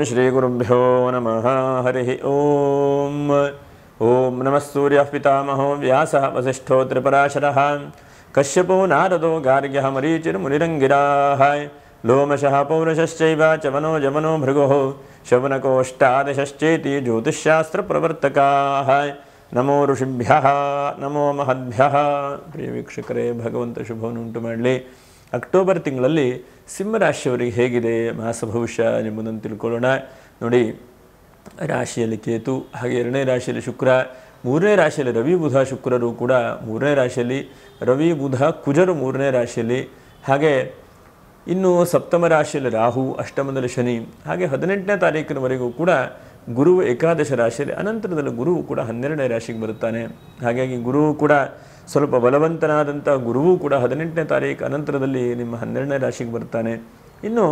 श्रीगुरुभ्यो नमः हरिः ओम ओम नमः सूर्यः पितामहो व्यासः वसिष्ठो त्रिपराशरः कश्यपो नारदो गार्ग्यः मरीचिर्मुनिरङ्गिराः लोमशः पौरुषश्चैव चवनो जवनो भृगुः शवनकोऽष्टादशश्चेति ज्योतिष्शास्त्रप्रवर्तकाः नमो ಋಷಿಭ್ಯಃ ನಮೋ ಮಹದ್ಭ್ಯಃ. ಪ್ರಿಯ ವೀಕ್ಷಕರೇ, ಭಗವಂತ ಶುಭವನ್ನು ಉಂಟು ಮಾಡಲಿ. ಅಕ್ಟೋಬರ್ ತಿಂಗಳಲ್ಲಿ ಸಿಂಹರಾಶಿಯವರಿಗೆ ಹೇಗಿದೆ ಮಾಸ ಭವಿಷ್ಯ ಎಂಬುದನ್ನು ತಿಳ್ಕೊಳ್ಳೋಣ. ನೋಡಿ, ರಾಶಿಯಲ್ಲಿ ಕೇತು, ಹಾಗೆ 2ನೇ ರಾಶಿಯಲ್ಲಿ ಶುಕ್ರ, 3ನೇ ರಾಶಿಯಲ್ಲಿ ರವಿ ಬುಧ ಶುಕ್ರರು ಕೂಡ 3ನೇ ರಾಶಿಯಲ್ಲಿ, ರವಿ ಬುಧ ಕುಜರು 3ನೇ ರಾಶಿಯಲ್ಲಿ, ಹಾಗೆ ಇನ್ನು ಸಪ್ತಮ ರಾಶಿಯಲ್ಲಿ ರಾಹು, ಅಷ್ಟಮದಲ್ಲಿ ಶನಿ, ಹಾಗೆ 18ನೇ ತಾರೀಕಿನವರೆಗೂ ಕೂಡ ಗುರುವು ಏಕಾದಶ ರಾಶಿಯಲ್ಲಿ, ಅನಂತರದಲ್ಲಿ ಗುರುವು ಕೂಡ 12ನೇ ರಾಶಿಗೆ ಬರುತ್ತಾನೆ. ಹಾಗಾಗಿ ಗುರುವು ಕೂಡ ಸ್ವಲ್ಪ ಬಲವಂತನಾದಂಥ ಗುರುವು ಕೂಡ 18ನೇ ತಾರೀಕು ಅನಂತರದಲ್ಲಿ ನಿಮ್ಮ 12ನೇ ರಾಶಿಗೆ ಬರ್ತಾನೆ. ಇನ್ನು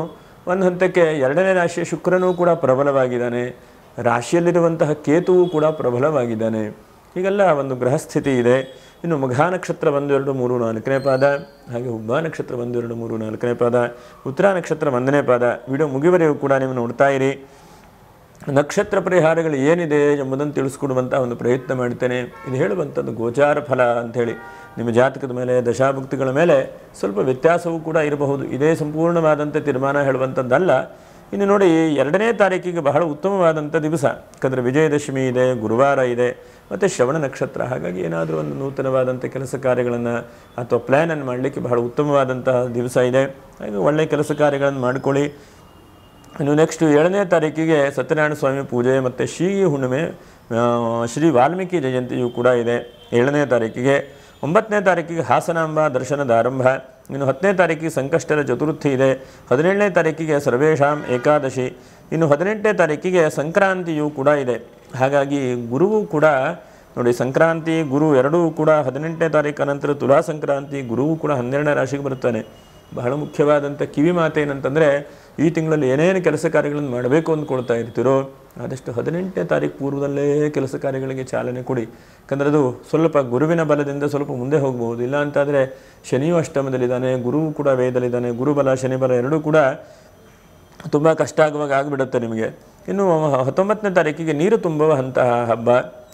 ಒಂದು ಹಂತಕ್ಕೆ 2ನೇ ರಾಶಿಯ ಶುಕ್ರನೂ ಕೂಡ ಪ್ರಬಲವಾಗಿದ್ದಾನೆ, ರಾಶಿಯಲ್ಲಿರುವಂತಹ ಕೇತುವು ಕೂಡ ಪ್ರಬಲವಾಗಿದ್ದಾನೆ. ಹೀಗೆಲ್ಲ ಒಂದು ಗ್ರಹಸ್ಥಿತಿ ಇದೆ. ಇನ್ನು ಮಘಾ ನಕ್ಷತ್ರ 1, 2, 3, 4ನೇ ಪಾದ, ಹಾಗೆ ಹುಬ್ಬ ನಕ್ಷತ್ರ 1, 2, 3, 4ನೇ ಪಾದ, ಉತ್ತರ ನಕ್ಷತ್ರ 1ನೇ ಪಾದ. ವಿಡಿಯೋ ಮುಗಿವರೆಗೂ ಕೂಡ ನೀವು ನೋಡ್ತಾ ಇರಿ. ನಕ್ಷತ್ರ ಪರಿಹಾರಗಳು ಏನಿದೆ ಎಂಬುದನ್ನು ತಿಳಿಸ್ಕೊಡುವಂಥ ಒಂದು ಪ್ರಯತ್ನ ಮಾಡ್ತೇನೆ. ಇದು ಹೇಳುವಂಥದ್ದು ಗೋಚಾರ ಫಲ ಅಂಥೇಳಿ, ನಿಮ್ಮ ಜಾತಕದ ಮೇಲೆ ದಶಾಭುಕ್ತಿಗಳ ಮೇಲೆ ಸ್ವಲ್ಪ ವ್ಯತ್ಯಾಸವೂ ಕೂಡ ಇರಬಹುದು. ಇದೇ ಸಂಪೂರ್ಣವಾದಂಥ ತೀರ್ಮಾನ ಹೇಳುವಂಥದ್ದಲ್ಲ. ಇನ್ನು ನೋಡಿ, 2ನೇ ತಾರೀಕಿಗೆ ಬಹಳ ಉತ್ತಮವಾದಂಥ ದಿವಸ, ಯಾಕಂದರೆ ವಿಜಯದಶಮಿ ಇದೆ, ಗುರುವಾರ ಇದೆ, ಮತ್ತು ಶ್ರವಣ ನಕ್ಷತ್ರ. ಹಾಗಾಗಿ ಏನಾದರೂ ಒಂದು ನೂತನವಾದಂಥ ಕೆಲಸ ಕಾರ್ಯಗಳನ್ನು ಅಥವಾ ಪ್ಲ್ಯಾನನ್ನು ಮಾಡಲಿಕ್ಕೆ ಬಹಳ ಉತ್ತಮವಾದಂತಹ ದಿವಸ ಇದೆ. ಹಾಗೆ ಒಳ್ಳೆಯ ಕೆಲಸ ಕಾರ್ಯಗಳನ್ನು ಮಾಡಿಕೊಳ್ಳಿ. ಇನ್ನು ನೆಕ್ಸ್ಟು 7ನೇ ತಾರೀಕಿಗೆ ಸತ್ಯನಾರಾಯಣ ಸ್ವಾಮಿ ಪೂಜೆ ಮತ್ತು ಶ್ರೀ ಹುಣ್ಣಿಮೆ, ಶ್ರೀ ವಾಲ್ಮೀಕಿ ಜಯಂತಿಯು ಕೂಡ ಇದೆ 7ನೇ ತಾರೀಕಿಗೆ. 9ನೇ ತಾರೀಕಿಗೆ ಹಾಸನಾಂಬ ದರ್ಶನದ ಆರಂಭ. ಇನ್ನು 10ನೇ ತಾರೀಕಿಗೆ ಸಂಕಷ್ಟರ ಚತುರ್ಥಿ ಇದೆ. 17ನೇ ತಾರೀಕಿಗೆ ಸರ್ವೇಶಾಂ ಏಕಾದಶಿ. ಇನ್ನು 18ನೇ ತಾರೀಕಿಗೆ ಸಂಕ್ರಾಂತಿಯೂ ಕೂಡ ಇದೆ. ಹಾಗಾಗಿ ಗುರುವು ಕೂಡ ನೋಡಿ, ಸಂಕ್ರಾಂತಿ ಗುರು ಎರಡೂ ಕೂಡ 18ನೇ ತಾರೀಕು ಅನಂತರ ತುಲಾ ಸಂಕ್ರಾಂತಿ, ಗುರುವು ಕೂಡ 12ನೇ ರಾಶಿಗೆ ಬರುತ್ತಾನೆ. ಬಹಳ ಮುಖ್ಯವಾದಂಥ ಕಿವಿ ಮಾತೇನಂತಂದರೆ, ಈ ತಿಂಗಳಲ್ಲಿ ಏನೇನು ಕೆಲಸ ಕಾರ್ಯಗಳನ್ನು ಮಾಡಬೇಕು ಅಂದ್ಕೊಳ್ತಾ ಇರ್ತೀರೋ ಆದಷ್ಟು 18ನೇ ತಾರೀಕು ಪೂರ್ವದಲ್ಲೇ ಕೆಲಸ ಕಾರ್ಯಗಳಿಗೆ ಚಾಲನೆ ಕೊಡಿ. ಯಾಕಂದರೆ ಅದು ಸ್ವಲ್ಪ ಗುರುವಿನ ಬಲದಿಂದ ಸ್ವಲ್ಪ ಮುಂದೆ ಹೋಗ್ಬೋದು. ಇಲ್ಲ ಅಂತಾದರೆ ಶನಿಯು ಅಷ್ಟಮದಲ್ಲಿದ್ದಾನೆ, ಗುರುವು ಕೂಡ ವೇದಲ್ಲಿದ್ದಾನೆ. ಗುರುಬಲ ಶನಿಬಲ ಎರಡೂ ಕೂಡ ತುಂಬ ಕಷ್ಟ ಆಗುವಾಗ ಆಗಿಬಿಡುತ್ತೆ ನಿಮಗೆ. ಇನ್ನು 19ನೇ ತಾರೀಕಿಗೆ ನೀರು ತುಂಬುವಂತಹ ಹಬ್ಬ,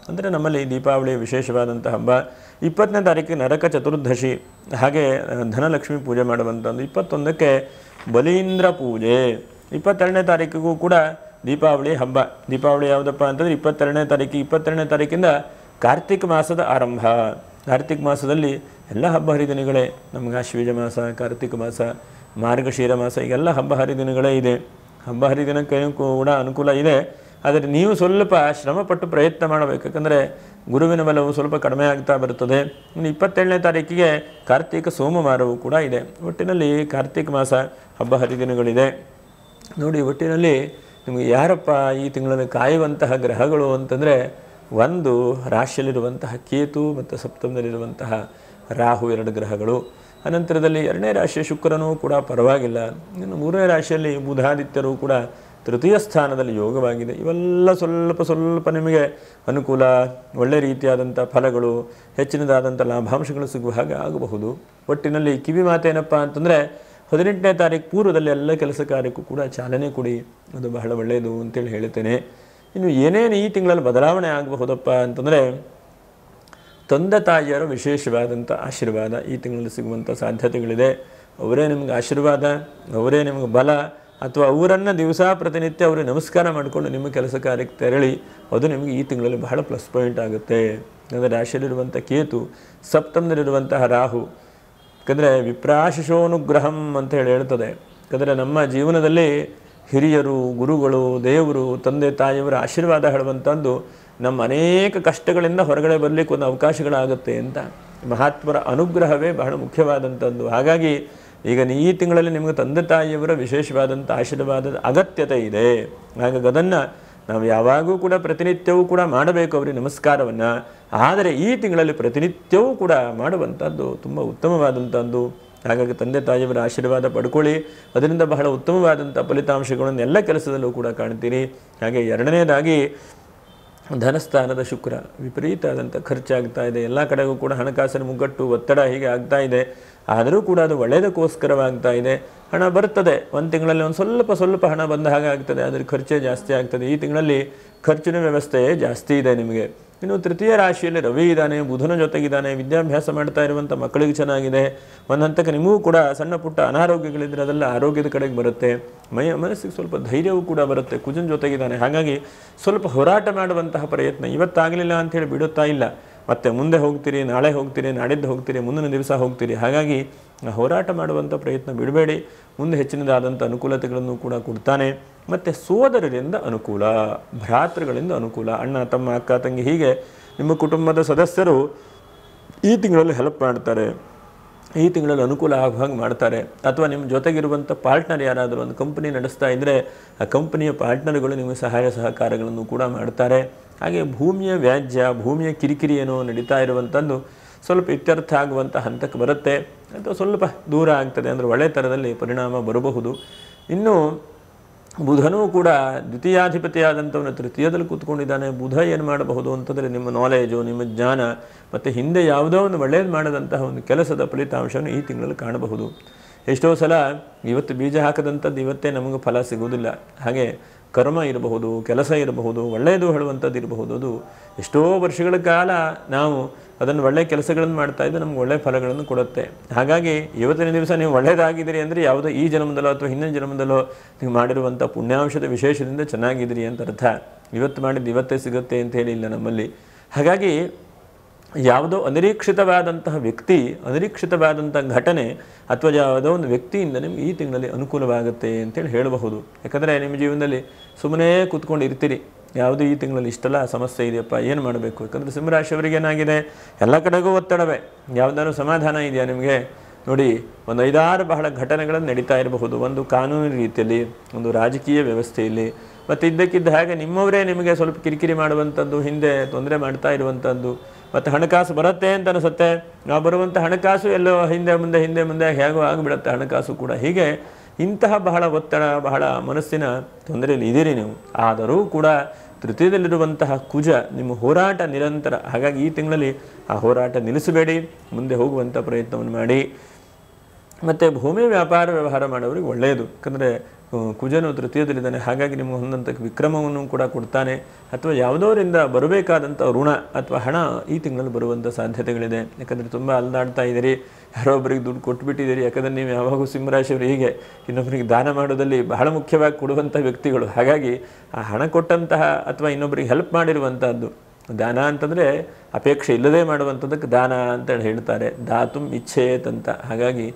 ಅಂದರೆ ನಮ್ಮಲ್ಲಿ ದೀಪಾವಳಿ ವಿಶೇಷವಾದಂಥ ಹಬ್ಬ. 20ನೇ ತಾರೀಕಿಗೆ ನರಕ ಚತುರ್ದಶಿ, ಹಾಗೆ ಧನಲಕ್ಷ್ಮಿ ಪೂಜೆ ಮಾಡುವಂಥದ್ದು. 21ಕ್ಕೆ ಬಲೀಂದ್ರ ಪೂಜೆ. 22ನೇ ತಾರೀಕಿಗೂ ಕೂಡ ದೀಪಾವಳಿ ಹಬ್ಬ. ದೀಪಾವಳಿ ಯಾವುದಪ್ಪ ಅಂತಂದರೆ 22ನೇ ತಾರೀಕಿಗೆ, 22ನೇ ತಾರೀಕಿಂದ ಕಾರ್ತಿಕ ಮಾಸದ ಆರಂಭ. ಕಾರ್ತಿಕ ಮಾಸದಲ್ಲಿ ಎಲ್ಲ ಹಬ್ಬ ಹರಿದಿನಗಳೇ, ನಮಗೆ ಆಶ್ವೀಜ ಮಾಸ, ಕಾರ್ತಿಕ ಮಾಸ, ಮಾರ್ಗಶೀರ ಮಾಸ, ಈಗೆಲ್ಲ ಹಬ್ಬ ಹರಿದಿನಗಳೇ ಇದೆ. ಹಬ್ಬ ಹರಿದಿನಕ್ಕೆ ಕೂಡ ಅನುಕೂಲ ಇದೆ. ಆದರೆ ನೀವು ಸ್ವಲ್ಪ ಶ್ರಮಪಟ್ಟು ಪ್ರಯತ್ನ ಮಾಡಬೇಕು, ಯಾಕಂದರೆ ಗುರುವಿನ ಬಲವು ಸ್ವಲ್ಪ ಕಡಿಮೆ ಆಗ್ತಾ ಬರುತ್ತದೆ. ಇನ್ನು 27ನೇ ತಾರೀಕಿಗೆ ಕಾರ್ತಿಕ ಸೋಮವಾರವೂ ಕೂಡ ಇದೆ. ಒಟ್ಟಿನಲ್ಲಿ ಕಾರ್ತಿಕ ಮಾಸ ಹಬ್ಬ ಹರಿದಿನಗಳಿದೆ. ನೋಡಿ, ಒಟ್ಟಿನಲ್ಲಿ ನಿಮಗೆ ಯಾರಪ್ಪ ಈ ತಿಂಗಳಲ್ಲಿ ಕಾಯುವಂತಹ ಗ್ರಹಗಳು ಅಂತಂದರೆ, ಒಂದು ರಾಶಿಯಲ್ಲಿರುವಂತಹ ಕೇತು ಮತ್ತು ಸಪ್ತಮದಲ್ಲಿರುವಂತಹ ರಾಹು, 2 ಗ್ರಹಗಳು. ಅನಂತರದಲ್ಲಿ 2ನೇ ರಾಶಿಯ ಶುಕ್ರನೂ ಕೂಡ ಪರವಾಗಿಲ್ಲ. ಇನ್ನು 3ನೇ ರಾಶಿಯಲ್ಲಿ ಬುಧಾದಿತ್ಯರು ಕೂಡ ತೃತೀಯ ಸ್ಥಾನದಲ್ಲಿ ಯೋಗವಾಗಿದೆ. ಇವೆಲ್ಲ ಸ್ವಲ್ಪ ನಿಮಗೆ ಅನುಕೂಲ, ಒಳ್ಳೆ ರೀತಿಯಾದಂಥ ಫಲಗಳು, ಹೆಚ್ಚಿನದಾದಂಥ ಲಾಭಾಂಶಗಳು ಸಿಗುವ ಹಾಗೆ ಆಗಬಹುದು. ಒಟ್ಟಿನಲ್ಲಿ ಕಿವಿ ಮಾತೇನಪ್ಪ ಅಂತಂದರೆ, 18ನೇ ತಾರೀಕು ಪೂರ್ವದಲ್ಲಿ ಎಲ್ಲ ಕೆಲಸ ಕಾರ್ಯಕ್ಕೂ ಕೂಡ ಚಾಲನೆ ಕೊಡಿ, ಅದು ಬಹಳ ಒಳ್ಳೆಯದು ಅಂತೇಳಿ ಹೇಳ್ತೇನೆ. ಇನ್ನು ಏನೇನು ಈ ತಿಂಗಳಲ್ಲಿ ಬದಲಾವಣೆ ಆಗಬಹುದಪ್ಪ ಅಂತಂದರೆ, ತಂದೆ ತಾಯಿಯರ ವಿಶೇಷವಾದಂಥ ಆಶೀರ್ವಾದ ಈ ತಿಂಗಳಲ್ಲಿ ಸಿಗುವಂಥ ಸಾಧ್ಯತೆಗಳಿದೆ. ಅವರೇ ನಿಮಗೆ ಆಶೀರ್ವಾದ, ಅವರೇ ನಿಮಗೆ ಬಲ, ಅಥವಾ ಅವರನ್ನು ದಿವಸ ಪ್ರತಿನಿತ್ಯ ಅವರಿಗೆ ನಮಸ್ಕಾರ ಮಾಡಿಕೊಂಡು ನಿಮ್ಮ ಕೆಲಸ ಕಾರ್ಯಕ್ಕೆ ತೆರಳಿ, ಅದು ನಿಮಗೆ ಈ ತಿಂಗಳಲ್ಲಿ ಬಹಳ ಪ್ಲಸ್ ಪಾಯಿಂಟ್ ಆಗುತ್ತೆ. ಅಂದರೆ ರಾಶಿಯಲ್ಲಿರುವಂಥ ಕೇತು, ಸಪ್ತಮದಲ್ಲಿರುವಂತಹ ರಾಹು, ಯಾಕಂದರೆ ವಿಪ್ರಾಶಿಷೋನುಗ್ರಹಂ ಅಂತ ಹೇಳ್ತದೆ. ಯಾಕಂದರೆ ನಮ್ಮ ಜೀವನದಲ್ಲಿ ಹಿರಿಯರು, ಗುರುಗಳು, ದೇವರು, ತಂದೆ ತಾಯಿಯವರ ಆಶೀರ್ವಾದ ಹೇಳುವಂಥದ್ದು ನಮ್ಮ ಅನೇಕ ಕಷ್ಟಗಳಿಂದ ಹೊರಗಡೆ ಬರಲಿಕ್ಕೆ ಒಂದು ಅವಕಾಶಗಳಾಗುತ್ತೆ ಅಂತ. ಮಹಾತ್ಮರ ಅನುಗ್ರಹವೇ ಬಹಳ ಮುಖ್ಯವಾದಂಥದ್ದು. ಹಾಗಾಗಿ ಈಗ ಈ ತಿಂಗಳಲ್ಲಿ ನಿಮಗೆ ತಂದೆ ತಾಯಿಯವರ ವಿಶೇಷವಾದಂಥ ಆಶೀರ್ವಾದದ ಅಗತ್ಯತೆ ಇದೆ. ಹಾಗಾಗಿ ಅದನ್ನು ನಾವು ಯಾವಾಗೂ ಕೂಡ ಪ್ರತಿನಿತ್ಯವೂ ಕೂಡ ಮಾಡಬೇಕು ಅವರಿಗೆ ನಮಸ್ಕಾರವನ್ನು. ಆದರೆ ಈ ತಿಂಗಳಲ್ಲಿ ಪ್ರತಿನಿತ್ಯವೂ ಕೂಡ ಮಾಡುವಂಥದ್ದು ತುಂಬ ಉತ್ತಮವಾದಂಥದ್ದು. ಹಾಗಾಗಿ ತಂದೆ ತಾಯಿಯವರ ಆಶೀರ್ವಾದ ಪಡ್ಕೊಳ್ಳಿ, ಅದರಿಂದ ಬಹಳ ಉತ್ತಮವಾದಂಥ ಫಲಿತಾಂಶಗಳನ್ನು ಎಲ್ಲ ಕೆಲಸದಲ್ಲೂ ಕೂಡ ಕಾಣ್ತೀರಿ. ಹಾಗೆ 2ನೇದಾಗಿ ಧನಸ್ಥಾನದ ಶುಕ್ರ ವಿಪರೀತ ಆದಂಥ ಖರ್ಚಾಗ್ತಾ ಇದೆ. ಎಲ್ಲ ಕಡೆಗೂ ಕೂಡ ಹಣಕಾಸಿನ ಮುಗ್ಗಟ್ಟು, ಒತ್ತಡ ಹೀಗೆ ಆಗ್ತಾ ಇದೆ. ಆದರೂ ಕೂಡ ಅದು ಒಳ್ಳೆಯದಕ್ಕೋಸ್ಕರವಾಗ್ತಾ ಇದೆ. ಹಣ ಬರ್ತದೆ, ಒಂದು ತಿಂಗಳಲ್ಲಿ ಒಂದು ಸ್ವಲ್ಪ ಹಣ ಬಂದ ಹಾಗೆ ಆಗ್ತದೆ, ಅದ್ರ ಖರ್ಚೇ ಜಾಸ್ತಿ ಆಗ್ತದೆ. ಈ ತಿಂಗಳಲ್ಲಿ ಖರ್ಚಿನ ವ್ಯವಸ್ಥೆ ಜಾಸ್ತಿ ಇದೆ ನಿಮಗೆ. ಇನ್ನು ತೃತೀಯ ರಾಶಿಯಲ್ಲಿ ರವಿ ಇದ್ದಾನೆ, ಬುಧನ ಜೊತೆಗಿದ್ದಾನೆ, ವಿದ್ಯಾಭ್ಯಾಸ ಮಾಡ್ತಾ ಇರುವಂಥ ಮಕ್ಕಳಿಗೆ ಚೆನ್ನಾಗಿದೆ. ಒಂದು ಹಂತಕ್ಕೆ ನಿಮಗೂ ಕೂಡ ಸಣ್ಣ ಪುಟ್ಟ ಅನಾರೋಗ್ಯಗಳಿದ್ರೆ ಅದೆಲ್ಲ ಆರೋಗ್ಯದ ಕಡೆಗೆ ಬರುತ್ತೆ. ಮನಸ್ಸಿಗೆ ಸ್ವಲ್ಪ ಧೈರ್ಯವೂ ಕೂಡ ಬರುತ್ತೆ. ಕುಜನ ಜೊತೆಗಿದ್ದಾನೆ, ಹಾಗಾಗಿ ಸ್ವಲ್ಪ ಹೋರಾಟ ಮಾಡುವಂತಹ ಪ್ರಯತ್ನ. ಇವತ್ತಾಗಲಿಲ್ಲ ಅಂಥೇಳಿ ಬಿಡುತ್ತಾ ಇಲ್ಲ, ಮತ್ತೆ ಮುಂದೆ ಹೋಗ್ತೀರಿ, ನಾಳೆ ಹೋಗ್ತೀರಿ, ನಾಡಿದ್ದು ಹೋಗ್ತೀರಿ, ಮುಂದಿನ ದಿವಸ ಹೋಗ್ತೀರಿ. ಹಾಗಾಗಿ ಹೋರಾಟ ಮಾಡುವಂಥ ಪ್ರಯತ್ನ ಬಿಡಬೇಡಿ. ಮುಂದೆ ಹೆಚ್ಚಿನದಾದಂಥ ಅನುಕೂಲತೆಗಳನ್ನು ಕೂಡ ಕೊಡ್ತಾನೆ. ಮತ್ತು ಸೋದರರಿಂದ ಅನುಕೂಲ, ಭ್ರಾತೃಗಳಿಂದ ಅನುಕೂಲ, ಅಣ್ಣ ತಮ್ಮ ಅಕ್ಕ ತಂಗಿ ಹೀಗೆ ನಿಮ್ಮ ಕುಟುಂಬದ ಸದಸ್ಯರು ಈ ತಿಂಗಳಲ್ಲಿ ಹೆಲ್ಪ್ ಮಾಡ್ತಾರೆ, ಈ ತಿಂಗಳಲ್ಲಿ ಅನುಕೂಲ ಆಗೋ ಹಾಗೆ ಮಾಡ್ತಾರೆ. ಅಥವಾ ನಿಮ್ಮ ಜೊತೆಗಿರುವಂಥ ಪಾರ್ಟ್ನರ್ ಯಾರಾದರೂ ಒಂದು ಕಂಪನಿ ನಡೆಸ್ತಾ ಇದ್ದರೆ ಆ ಕಂಪನಿಯ ಪಾರ್ಟ್ನರ್ಗಳು ನಿಮಗೆ ಸಹಾಯ ಸಹಕಾರಗಳನ್ನು ಕೂಡ ಮಾಡ್ತಾರೆ. ಹಾಗೆ ಭೂಮಿಯ ವ್ಯಾಜ್ಯ, ಭೂಮಿಯ ಕಿರಿಕಿರಿ ಏನೋ ನಡೀತಾ ಇರುವಂಥದ್ದು ಸ್ವಲ್ಪ ಇತ್ಯರ್ಥ ಆಗುವಂಥ ಹಂತಕ್ಕೆ ಬರುತ್ತೆ, ಅಥವಾ ಸ್ವಲ್ಪ ದೂರ ಆಗ್ತದೆ, ಅಂದರೆ ಒಳ್ಳೆಯ ಥರದಲ್ಲಿ ಪರಿಣಾಮ ಬರಬಹುದು. ಇನ್ನು ಬುಧನೂ ಕೂಡ ದ್ವಿತೀಯಾಧಿಪತಿಯಾದಂಥವನು ತೃತೀಯದಲ್ಲಿ ಕೂತ್ಕೊಂಡಿದ್ದಾನೆ. ಬುಧ ಏನು ಮಾಡಬಹುದು ಅಂತಂದರೆ ನಿಮ್ಮ ನಾಲೆಜು, ನಿಮ್ಮ ಜ್ಞಾನ ಮತ್ತು ಹಿಂದೆ ಯಾವುದೋ ಒಂದು ಒಳ್ಳೆಯದು ಮಾಡದಂತಹ ಒಂದು ಕೆಲಸದ ಫಲಿತಾಂಶವನ್ನು ಈ ತಿಂಗಳಲ್ಲಿ ಕಾಣಬಹುದು. ಎಷ್ಟೋ ಸಲ ಇವತ್ತು ಬೀಜ ಹಾಕದಂಥದ್ದು ಇವತ್ತೇ ನಮಗೆ ಫಲ ಸಿಗುವುದಿಲ್ಲ. ಹಾಗೆ ಕರ್ಮ ಇರಬಹುದು, ಕೆಲಸ ಇರಬಹುದು, ಒಳ್ಳೆಯದು ಹೇಳುವಂಥದ್ದು ಇರಬಹುದು. ಅದು ಎಷ್ಟೋ ವರ್ಷಗಳ ಕಾಲ ನಾವು ಅದನ್ನು ಒಳ್ಳೆಯ ಕೆಲಸಗಳನ್ನು ಮಾಡ್ತಾ ಇದ್ದು ನಮ್ಗೆ ಒಳ್ಳೆಯ ಫಲಗಳನ್ನು ಕೊಡುತ್ತೆ. ಹಾಗಾಗಿ ಇವತ್ತಿನ ದಿವಸ ನೀವು ಒಳ್ಳೆಯದಾಗಿದ್ದೀರಿ ಅಂದರೆ ಯಾವುದೋ ಈ ಜನ್ಮದಲ್ಲೋ ಅಥವಾ ಹಿಂದಿನ ಜನ್ಮದಲ್ಲೋ ನೀವು ಮಾಡಿರುವಂಥ ಪುಣ್ಯಾಂಶದ ವಿಶೇಷದಿಂದ ಚೆನ್ನಾಗಿದ್ದೀರಿ ಅಂತ ಅರ್ಥ. ಇವತ್ತು ಮಾಡಿದ್ದು ಇವತ್ತೇ ಸಿಗುತ್ತೆ ಅಂತ ಹೇಳಿ ಇಲ್ಲ ನಮ್ಮಲ್ಲಿ. ಹಾಗಾಗಿ ಯಾವುದೋ ಅನಿರೀಕ್ಷಿತವಾದಂತಹ ವ್ಯಕ್ತಿ, ಅನಿರೀಕ್ಷಿತವಾದಂಥ ಘಟನೆ ಅಥವಾ ಯಾವುದೋ ಒಂದು ವ್ಯಕ್ತಿಯಿಂದ ನಿಮ್ಗೆ ಈ ತಿಂಗಳಲ್ಲಿ ಅನುಕೂಲವಾಗುತ್ತೆ ಅಂತೇಳಿ ಹೇಳಬಹುದು. ಯಾಕಂದರೆ ನಿಮ್ಮ ಜೀವನದಲ್ಲಿ ಸುಮ್ಮನೆ ಕೂತ್ಕೊಂಡು ಇರ್ತೀರಿ, ಯಾವುದು ಈ ತಿಂಗಳಲ್ಲಿ ಇಷ್ಟೆಲ್ಲ ಸಮಸ್ಯೆ ಇದೆಯಪ್ಪ, ಏನು ಮಾಡಬೇಕು? ಯಾಕಂದರೆ ಸಿಂಹರಾಶಿಯವರಿಗೆ ಏನಾಗಿದೆ, ಎಲ್ಲ ಕಡೆಗೂ ಒತ್ತಡವೇ, ಯಾವುದಾದ್ರು ಸಮಾಧಾನ ಇದೆಯಾ ನಿಮಗೆ? ನೋಡಿ, ಒಂದು 5-6 ಬಹಳ ಘಟನೆಗಳನ್ನು ನಡೀತಾ ಇರಬಹುದು. ಒಂದು ಕಾನೂನು ರೀತಿಯಲ್ಲಿ, ಒಂದು ರಾಜಕೀಯ ವ್ಯವಸ್ಥೆಯಲ್ಲಿ, ಮತ್ತು ಇದ್ದಕ್ಕಿದ್ದ ಹಾಗೆ ನಿಮ್ಮವರೇ ನಿಮಗೆ ಸ್ವಲ್ಪ ಕಿರಿಕಿರಿ ಮಾಡುವಂಥದ್ದು, ಹಿಂದೆ ತೊಂದರೆ ಮಾಡ್ತಾ ಇರುವಂಥದ್ದು. ಮತ್ತು ಹಣಕಾಸು ಬರುತ್ತೆ ಅಂತ ಅನಿಸುತ್ತೆ, ನಾವು ಬರುವಂಥ ಹಣಕಾಸು ಎಲ್ಲೋ ಹಿಂದೆ ಮುಂದೆ ಹೇಗೋ ಆಗಿಬಿಡುತ್ತೆ ಹಣಕಾಸು ಕೂಡ. ಹೀಗೆ ಇಂತಹ ಬಹಳ ಒತ್ತಡ, ಬಹಳ ಮನಸ್ಸಿನ ತೊಂದರೆಯಲ್ಲಿ ಇದ್ದೀರಿ ನೀವು. ಆದರೂ ಕೂಡ ತೃತೀಯದಲ್ಲಿರುವಂತಹ ಕುಜ ನಿಮ್ಮ ಹೋರಾಟ ನಿರಂತರ. ಹಾಗಾಗಿ ಈ ತಿಂಗಳಲ್ಲಿ ಆ ಹೋರಾಟ ನಿಲ್ಲಿಸಬೇಡಿ, ಮುಂದೆ ಹೋಗುವಂಥ ಪ್ರಯತ್ನವನ್ನು ಮಾಡಿ. ಮತ್ತು ಭೂಮಿ ವ್ಯಾಪಾರ ವ್ಯವಹಾರ ಮಾಡೋರಿಗೆ ಒಳ್ಳೆಯದು. ಯಾಕಂದರೆ ಕುಜನು ತೃತೀಯದಲ್ಲಿದ್ದಾನೆ, ಹಾಗಾಗಿ ನಿಮಗೆ ಹೊಂದಂಥ ವಿಕ್ರಮವನ್ನು ಕೂಡ ಕೊಡ್ತಾನೆ. ಅಥವಾ ಯಾವುದೋರಿಂದ ಬರಬೇಕಾದಂಥ ಋಣ ಅಥವಾ ಹಣ ಈ ತಿಂಗಳಲ್ಲಿ ಬರುವಂಥ ಸಾಧ್ಯತೆಗಳಿದೆ. ಯಾಕಂದರೆ ತುಂಬ ಅಲ್ದಾಡ್ತಾ ಇದ್ದೀರಿ, ಯಾರೋ ಒಬ್ಬರಿಗೆ ದುಡ್ಡು ಕೊಟ್ಬಿಟ್ಟಿದ್ದೀರಿ. ಯಾಕಂದರೆ ನೀವು ಯಾವಾಗೂ ಸಿಂಹರಾಶಿಯವರು ಹೀಗೆ ಇನ್ನೊಬ್ಬರಿಗೆ ದಾನ ಮಾಡೋದಲ್ಲಿ ಬಹಳ ಮುಖ್ಯವಾಗಿ ಕೊಡುವಂಥ ವ್ಯಕ್ತಿಗಳು. ಹಾಗಾಗಿ ಆ ಹಣ ಕೊಟ್ಟಂತಹ ಅಥವಾ ಇನ್ನೊಬ್ಬರಿಗೆ ಹೆಲ್ಪ್ ಮಾಡಿರುವಂಥದ್ದು ದಾನ ಅಂತಂದರೆ ಅಪೇಕ್ಷೆ ಇಲ್ಲದೆ ಮಾಡುವಂಥದ್ದಕ್ಕೆ ದಾನ ಅಂತ ಹೇಳ್ತಾರೆ, ದಾತುಂ ಇಚ್ಛೇತ್ ಅಂತ. ಹಾಗಾಗಿ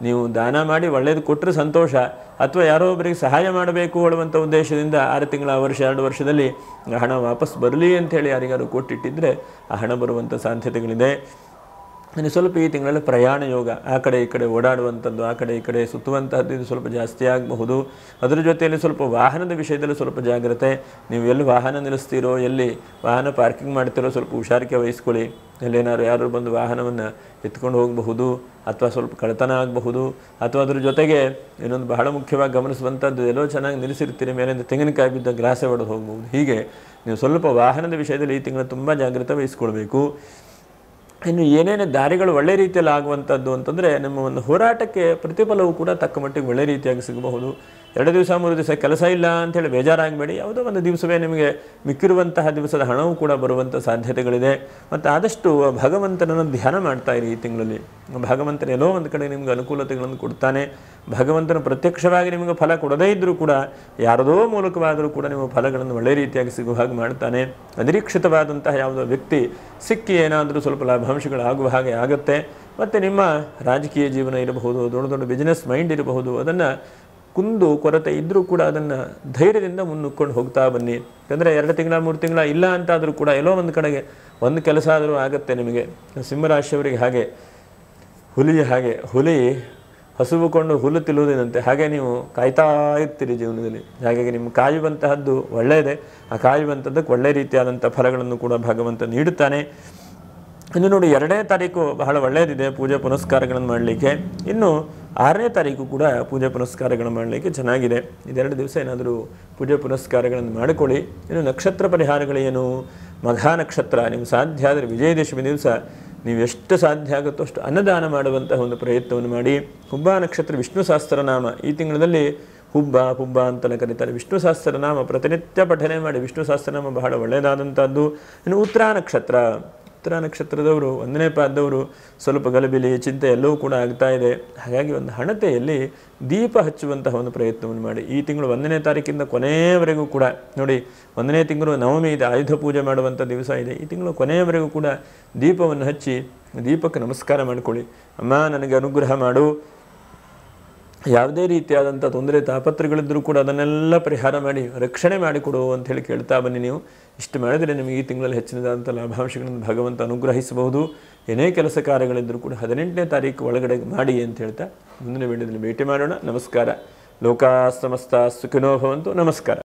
ನೀವು ದಾನ ಮಾಡಿ ಒಳ್ಳೆಯದು ಕೊಟ್ಟರೆ ಸಂತೋಷ, ಅಥವಾ ಯಾರೋ ಒಬ್ಬರಿಗೆ ಸಹಾಯ ಮಾಡಬೇಕು ಹೇಳುವಂಥ ಉದ್ದೇಶದಿಂದ 6 ತಿಂಗಳ, ವರ್ಷ, 2 ವರ್ಷದಲ್ಲಿ ಹಣ ವಾಪಸ್ ಬರಲಿ ಅಂಥೇಳಿ ಯಾರಿಗಾರು ಕೊಟ್ಟಿಟ್ಟಿದ್ದರೆ ಆ ಹಣ ಬರುವಂಥ ಸಾಧ್ಯತೆಗಳಿದೆ. ಇನ್ನು ಸ್ವಲ್ಪ ಈ ತಿಂಗಳಲ್ಲಿ ಪ್ರಯಾಣ ಯೋಗ, ಆ ಕಡೆ ಈ ಕಡೆ ಓಡಾಡುವಂಥದ್ದು, ಆ ಕಡೆ ಈ ಕಡೆ ಸುತ್ತುವಂತಹದ್ದು ಇದು ಸ್ವಲ್ಪ ಜಾಸ್ತಿ ಆಗಬಹುದು. ಅದರ ಜೊತೆಯಲ್ಲಿ ಸ್ವಲ್ಪ ವಾಹನದ ವಿಷಯದಲ್ಲಿ ಸ್ವಲ್ಪ ಜಾಗ್ರತೆ. ನೀವು ಎಲ್ಲಿ ವಾಹನ ನಿಲ್ಲಿಸ್ತೀರೋ, ಎಲ್ಲಿ ವಾಹನ ಪಾರ್ಕಿಂಗ್ ಮಾಡ್ತಿರೋ ಸ್ವಲ್ಪ ಹುಷಾರಿಕೆ ವಹಿಸ್ಕೊಳ್ಳಿ. ಎಲ್ಲೇನಾದ್ರು ಯಾರು ಬಂದು ವಾಹನವನ್ನು ಎತ್ಕೊಂಡು ಹೋಗಬಹುದು, ಅಥವಾ ಸ್ವಲ್ಪ ಕಳ್ಳತನ ಆಗಬಹುದು. ಅಥವಾ ಅದ್ರ ಜೊತೆಗೆ ಇನ್ನೊಂದು ಬಹಳ ಮುಖ್ಯವಾಗಿ ಗಮನಿಸುವಂಥದ್ದು, ಎಲ್ಲೋ ಚೆನ್ನಾಗಿ ನಿಲ್ಲಿಸಿರ್ತೀರಿ, ಮೇಲಿಂದ ತೆಂಗಿನಕಾಯಿ ಬಿದ್ದ ಗ್ಲಾಸೆ ಹೊಡೆದು ಹೋಗ್ಬೋದು. ಹೀಗೆ ನೀವು ಸ್ವಲ್ಪ ವಾಹನದ ವಿಷಯದಲ್ಲಿ ಈ ತಿಂಗಳು ತುಂಬ ಜಾಗ್ರತೆ ವಹಿಸ್ಕೊಳ್ಬೇಕು. ಇನ್ನು ಏನೇನು ದಾರಿಗಳು ಒಳ್ಳೆ ರೀತಿಯಲ್ಲಿ ಆಗುವಂಥದ್ದು ಅಂತಂದರೆ, ನಮ್ಮ ಒಂದು ಹೋರಾಟಕ್ಕೆ ಪ್ರತಿಫಲವು ಕೂಡ ತಕ್ಕ ಮಟ್ಟಿಗೆ ಒಳ್ಳೆ ರೀತಿಯಾಗಿ ಸಿಗಬಹುದು. 2 ದಿವಸ 3 ದಿವಸ ಕೆಲಸ ಇಲ್ಲ ಅಂಥೇಳಿ ಬೇಜಾರಾಗಬೇಡಿ. ಯಾವುದೋ ಒಂದು ದಿವಸವೇ ನಿಮಗೆ ಮಿಕ್ಕಿರುವಂತಹ ದಿವಸದ ಹಣವೂ ಕೂಡ ಬರುವಂಥ ಸಾಧ್ಯತೆಗಳಿದೆ. ಮತ್ತು ಆದಷ್ಟು ಭಗವಂತನನ್ನು ಧ್ಯಾನ ಮಾಡ್ತಾ ಇರಿ ಈ ತಿಂಗಳಲ್ಲಿ. ಭಗವಂತನ ಎಲ್ಲೋ ಒಂದು ಕಡೆ ನಿಮಗೆ ಅನುಕೂಲತೆಗಳನ್ನು ಕೊಡ್ತಾನೆ. ಭಗವಂತನ ಪ್ರತ್ಯಕ್ಷವಾಗಿ ನಿಮಗೆ ಫಲ ಕೊಡದೇ ಇದ್ದರೂ ಕೂಡ ಯಾರದೋ ಮೂಲಕವಾದರೂ ಕೂಡ ನಿಮ್ಮ ಫಲಗಳನ್ನು ಒಳ್ಳೆ ರೀತಿಯಾಗಿ ಸಿಗುವ ಹಾಗೆ ಮಾಡ್ತಾನೆ. ಅನಿರೀಕ್ಷಿತವಾದಂತಹ ಯಾವುದೋ ವ್ಯಕ್ತಿ ಸಿಕ್ಕಿ ಏನಾದರೂ ಸ್ವಲ್ಪ ಲಾಭಾಂಶಗಳು ಆಗುವ ಹಾಗೆ ಆಗುತ್ತೆ. ಮತ್ತು ನಿಮ್ಮ ರಾಜಕೀಯ ಜೀವನ ಇರಬಹುದು, ದೊಡ್ಡ ದೊಡ್ಡ ಬಿಸ್ನೆಸ್ ಮೈಂಡ್ ಇರಬಹುದು, ಅದನ್ನು ಕುಂದು ಕೊರತೆ ಇದ್ದರೂ ಕೂಡ ಅದನ್ನು ಧೈರ್ಯದಿಂದ ಮುನ್ನುಗ್ಕೊಂಡು ಹೋಗ್ತಾ ಬನ್ನಿ. ಯಾಕಂದರೆ 2 ತಿಂಗಳ 3 ತಿಂಗಳ ಇಲ್ಲ ಅಂತಾದರೂ ಕೂಡ ಎಲ್ಲೋ ಒಂದು ಕಡೆಗೆ ಒಂದು ಕೆಲಸ ಆದರೂ ಆಗುತ್ತೆ ನಿಮಗೆ. ಸಿಂಹರಾಶಿಯವರಿಗೆ ಹಾಗೆ ಹುಲಿ ಹಸುವುಕೊಂಡು ಹುಲ್ಲು ತಿನ್ನುವುದೇನಂತೆ, ಹಾಗೆ ನೀವು ಕಾಯ್ತಾ ಇರ್ತೀರಿ ಜೀವನದಲ್ಲಿ. ಹಾಗಾಗಿ ನಿಮ್ಮ ಕಾಯುವಂತಹದ್ದು ಒಳ್ಳೆಯದೇ. ಆ ಕಾಯುವಂಥದ್ದಕ್ಕೆ ಒಳ್ಳೆಯ ರೀತಿಯಾದಂಥ ಫಲಗಳನ್ನು ಕೂಡ ಭಗವಂತ ನೀಡುತ್ತಾನೆ. ಇನ್ನು ನೋಡಿ, 2ನೇ ತಾರೀಕು ಬಹಳ ಒಳ್ಳೆಯದಿದೆ ಪೂಜೆ ಪುನಸ್ಕಾರಗಳನ್ನು ಮಾಡಲಿಕ್ಕೆ. ಇನ್ನು 6ನೇ ತಾರೀಕು ಕೂಡ ಪೂಜೆ ಪುನಸ್ಕಾರಗಳನ್ನು ಮಾಡಲಿಕ್ಕೆ ಚೆನ್ನಾಗಿದೆ. ಇದೆರಡು ದಿವಸ ಏನಾದರೂ ಪೂಜೆ ಪುನಸ್ಕಾರಗಳನ್ನು ಮಾಡಿಕೊಳ್ಳಿ. ಇನ್ನು ನಕ್ಷತ್ರ ಪರಿಹಾರಗಳೇನು? ಮಘಾ ನಕ್ಷತ್ರ, ನಿಮ್ಗೆ ಸಾಧ್ಯ ಆದರೆ ವಿಜಯದಶಮಿ ದಿವಸ ನೀವು ಎಷ್ಟು ಸಾಧ್ಯ ಆಗುತ್ತೋ ಅಷ್ಟು ಅನ್ನದಾನ ಮಾಡುವಂತಹ ಒಂದು ಪ್ರಯತ್ನವನ್ನು ಮಾಡಿ. ಹುಬ್ಬ ನಕ್ಷತ್ರ ವಿಷ್ಣು ಸಹಸ್ರನಾಮ ಈ ತಿಂಗಳಲ್ಲಿ ಹುಬ್ಬ ಹುಬ್ಬ ಅಂತಲೇ ಕರೀತಾರೆ. ವಿಷ್ಣು ಸಹಸ್ರನಾಮ ಪ್ರತಿನಿತ್ಯ ಪಠನೆ ಮಾಡಿ. ವಿಷ್ಣು ಸಹಸ್ರನಾಮ ಬಹಳ ಒಳ್ಳೆಯದಾದಂಥದ್ದು. ಇನ್ನು ಉತ್ತರ ನಕ್ಷತ್ರ, ಉತ್ತರ ನಕ್ಷತ್ರದವರು 1ನೇ ಪಾದದವರು ಸ್ವಲ್ಪ ಗಲಿಬಿಲಿ ಚಿಂತೆ ಎಲ್ಲವೂ ಕೂಡ ಆಗ್ತಾ ಇದೆ. ಹಾಗಾಗಿ ಒಂದು ಹಣತೆಯಲ್ಲಿ ದೀಪ ಹಚ್ಚುವಂತಹ ಒಂದು ಪ್ರಯತ್ನವನ್ನು ಮಾಡಿ. ಈ ತಿಂಗಳು 1ನೇ ತಾರೀಕಿಂದ ಕೊನೆಯವರೆಗೂ ಕೂಡ ನೋಡಿ, 1ನೇ ತಿಂಗಳು ನವಮಿ ಇದೆ, ಆಯುಧ ಪೂಜೆ ಮಾಡುವಂಥ ದಿವಸ ಇದೆ. ಈ ತಿಂಗಳು ಕೊನೆಯವರೆಗೂ ಕೂಡ ದೀಪವನ್ನು ಹಚ್ಚಿ ದೀಪಕ್ಕೆ ನಮಸ್ಕಾರ ಮಾಡಿಕೊಳ್ಳಿ. ಅಮ್ಮ ನನಗೆ ಅನುಗ್ರಹ ಮಾಡು, ಯಾವುದೇ ರೀತಿಯಾದಂಥ ತೊಂದರೆ ತಾಪತ್ರಗಳಿದ್ದರೂ ಕೂಡ ಅದನ್ನೆಲ್ಲ ಪರಿಹಾರ ಮಾಡಿ ರಕ್ಷಣೆ ಮಾಡಿಕೊಡು ಅಂಥೇಳಿ ಕೇಳ್ತಾ ಬನ್ನಿ. ನೀವು ಇಷ್ಟು ಮಾಡಿದರೆ ನಿಮಗೆ ಈ ತಿಂಗಳಲ್ಲಿ ಹೆಚ್ಚಿನದಾದಂಥ ಲಾಭಾಂಶಗಳನ್ನು ಭಗವಂತ ಅನುಗ್ರಹಿಸಬಹುದು. ಏನೇ ಕೆಲಸ ಕಾರ್ಯಗಳಿದ್ದರೂ ಕೂಡ 18ನೇ ತಾರೀಕು ಒಳಗಡೆ ಮಾಡಿ ಅಂತ ಹೇಳ್ತಾ ಮುಂದಿನ ವಿಡಿಯೋದಲ್ಲಿ ಭೇಟಿ ಮಾಡೋಣ. ನಮಸ್ಕಾರ. ಲೋಕಾ ಸಮಸ್ತ ಸುಖಿನೋ ಭವಂತು. ನಮಸ್ಕಾರ.